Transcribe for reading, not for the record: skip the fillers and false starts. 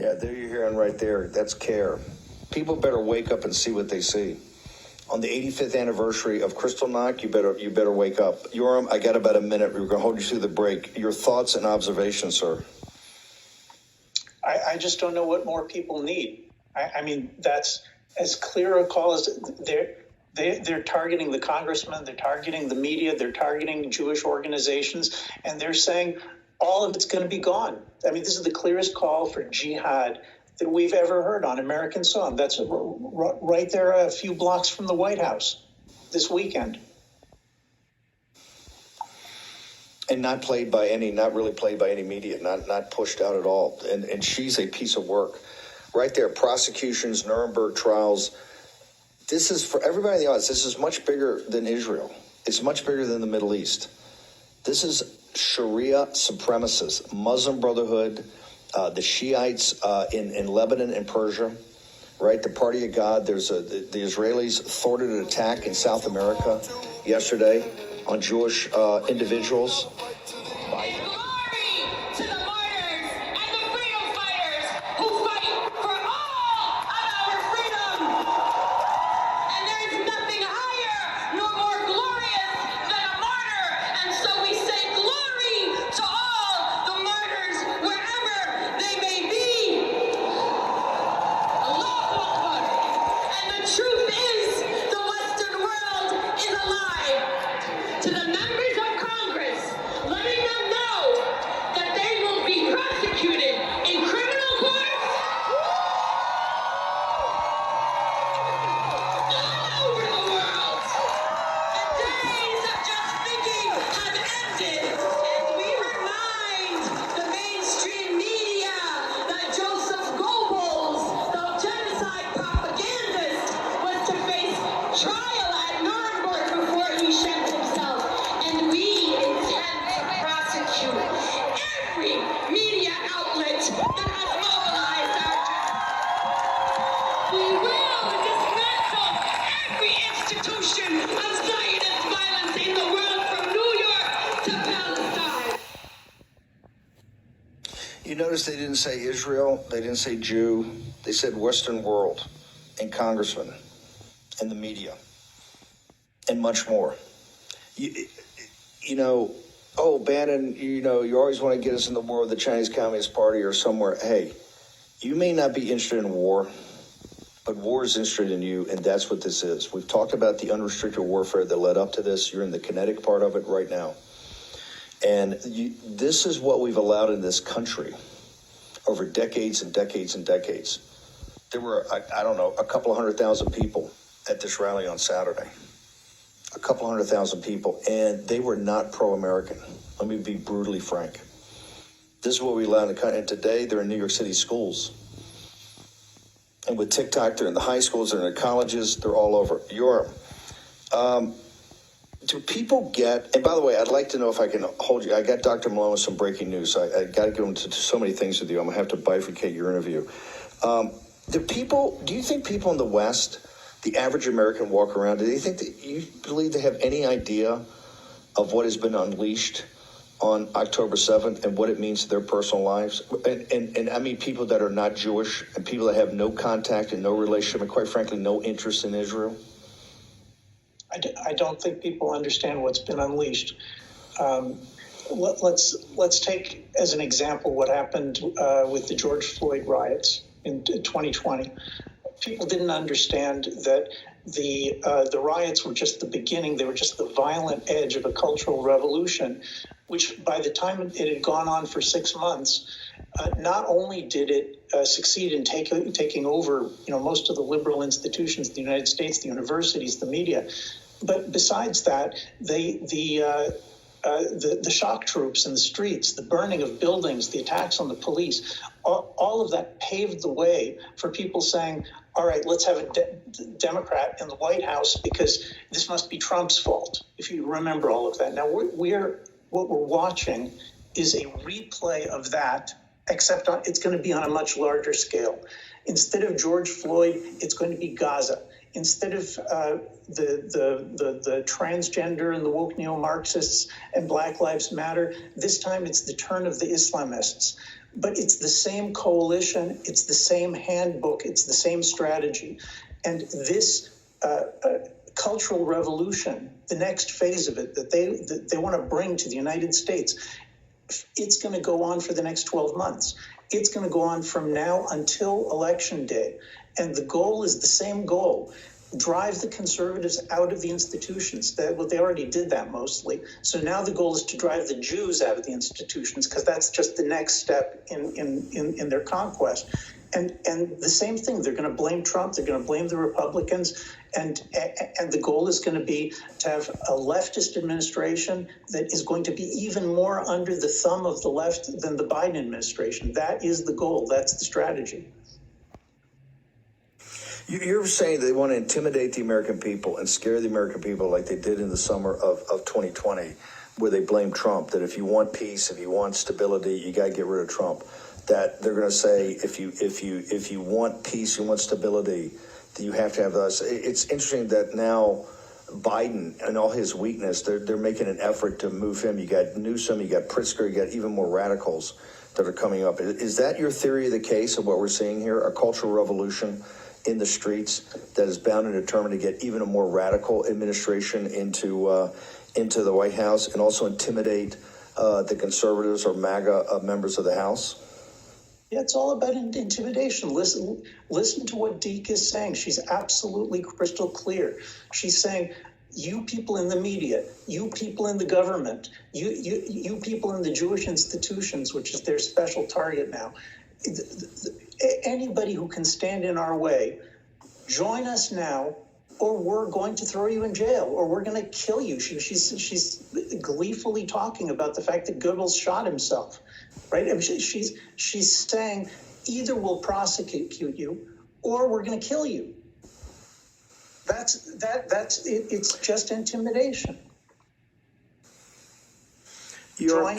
Yeah, there you're hearing right there. That's CAIR. People better wake up and see what they see. On the 85th anniversary of Kristallnacht, you better wake up. Yoram, I got about a minute. We're going to hold you through the break. Your thoughts and observations, sir. I just don't know what more people need. I mean, that's as clear a call as they're targeting the congressman, they're targeting the media, they're targeting Jewish organizations, and they're saying all of it's going to be gone. I mean, this is the clearest call for jihad that we've ever heard on American soil. That's right there a few blocks from the White House this weekend. And not really played by any media, not pushed out at all. And she's a piece of work. Right there, prosecutions, Nuremberg trials. This is, for everybody in the audience, this is much bigger than Israel. It's much bigger than the Middle East. This is Sharia supremacists, Muslim Brotherhood, the Shiites in Lebanon and Persia, right? The Party of God. There's the Israelis thwarted an attack in South America yesterday on Jewish individuals. Glory to the martyrs and the freedom fighters who fight for all of our freedom. And there is nothing higher nor more glorious than a martyr. And so we say glory to all the martyrs wherever they may be. Allahu Akbar. And the truth is, the Western world is alive. To the members of Congress, letting them know that they will be prosecuted in criminal courts all over the world. The days of just thinking have ended, and we remind the mainstream media that Joseph Goebbels, the genocide propagandist, was to face trial at Nuremberg before he sent himself. And we intend to prosecute every media outlet that has mobilized our generation. We will dismantle every institution of Zionist violence in the world, from New York to Palestine. You notice they didn't say Israel, they didn't say Jew, they said Western world and congressmen and the media and much more. You know, oh, Bannon, you always want to get us in the war with the Chinese Communist Party or somewhere. Hey, you may not be interested in war, but war is interested in you, and that's what this is. We've talked about the unrestricted warfare that led up to this. You're in the kinetic part of it right now. And this is what we've allowed in this country over decades and decades and decades. There were, I don't know, a couple of 100,000 people at this rally on Saturday. A couple 100,000 people, and they were not pro-American. Let me be brutally frank. This is what we allowed in the country, and today they're in New York City schools. And with TikTok, they're in the high schools, they're in the colleges, they're all over Europe. Do people get, and by the way, I'd like to know if I can hold you. I got Dr. Malone with some breaking news. So I got to go into so many things with you. I'm going to have to bifurcate your interview. Do you think people in the West, the average American, walk around, do you believe they have any idea of what has been unleashed on October 7th and what it means to their personal lives? And I mean people that are not Jewish and people that have no contact and no relationship and quite frankly no interest in Israel? I don't think people understand what's been unleashed. Let's take as an example what happened with the George Floyd riots in 2020. People didn't understand that the riots were just the beginning. They were just the violent edge of a cultural revolution, which by the time it had gone on for 6 months, not only did it succeed in taking over, most of the liberal institutions in the United States, the universities, the media, but besides that, the shock troops in the streets, the burning of buildings, the attacks on the police, all of that paved the way for people saying, all right, let's have a Democrat in the White House because this must be Trump's fault, if you remember all of that. Now, what we're watching is a replay of that, except it's going to be on a much larger scale. Instead of George Floyd, it's going to be Gaza. Instead of the transgender and the woke neo-Marxists and Black Lives Matter, this time it's the turn of the Islamists. But it's the same coalition, it's the same handbook, it's the same strategy. And this cultural revolution, the next phase of it that they want to bring to the United States, it's going to go on for the next 12 months. It's going to go on from now until Election Day. And the goal is the same goal. Drive the conservatives out of the institutions. They already did that mostly. So now the goal is to drive the Jews out of the institutions, because that's just the next step in their conquest. And the same thing, they're going to blame Trump, they're going to blame the Republicans, and the goal is going to be to have a leftist administration that is going to be even more under the thumb of the left than the Biden administration. That is the goal, that's the strategy. You're saying they want to intimidate the American people and scare the American people like they did in the summer of 2020, where they blamed Trump, that if you want peace, if you want stability, you got to get rid of Trump. That they're going to say, if you want peace, you want stability, that you have to have us. It's interesting that now Biden and all his weakness, they're making an effort to move him. You got Newsom, you got Pritzker, you got even more radicals that are coming up. Is that your theory of the case of what we're seeing here? A cultural revolution in the streets that is bound and determined to get even a more radical administration into the White House, and also intimidate the conservatives or MAGA members of the House? Yeah, it's all about intimidation. Listen to what Deek is saying. She's absolutely crystal clear. She's saying, you people in the media, you people in the government, you people in the Jewish institutions, which is their special target now, anybody who can stand in our way, join us now, or we're going to throw you in jail, or we're going to kill you. She's gleefully talking about the fact that Goebbels shot himself, right? I mean, she's saying either we'll prosecute you or we're going to kill you. That's it. It's just intimidation. Join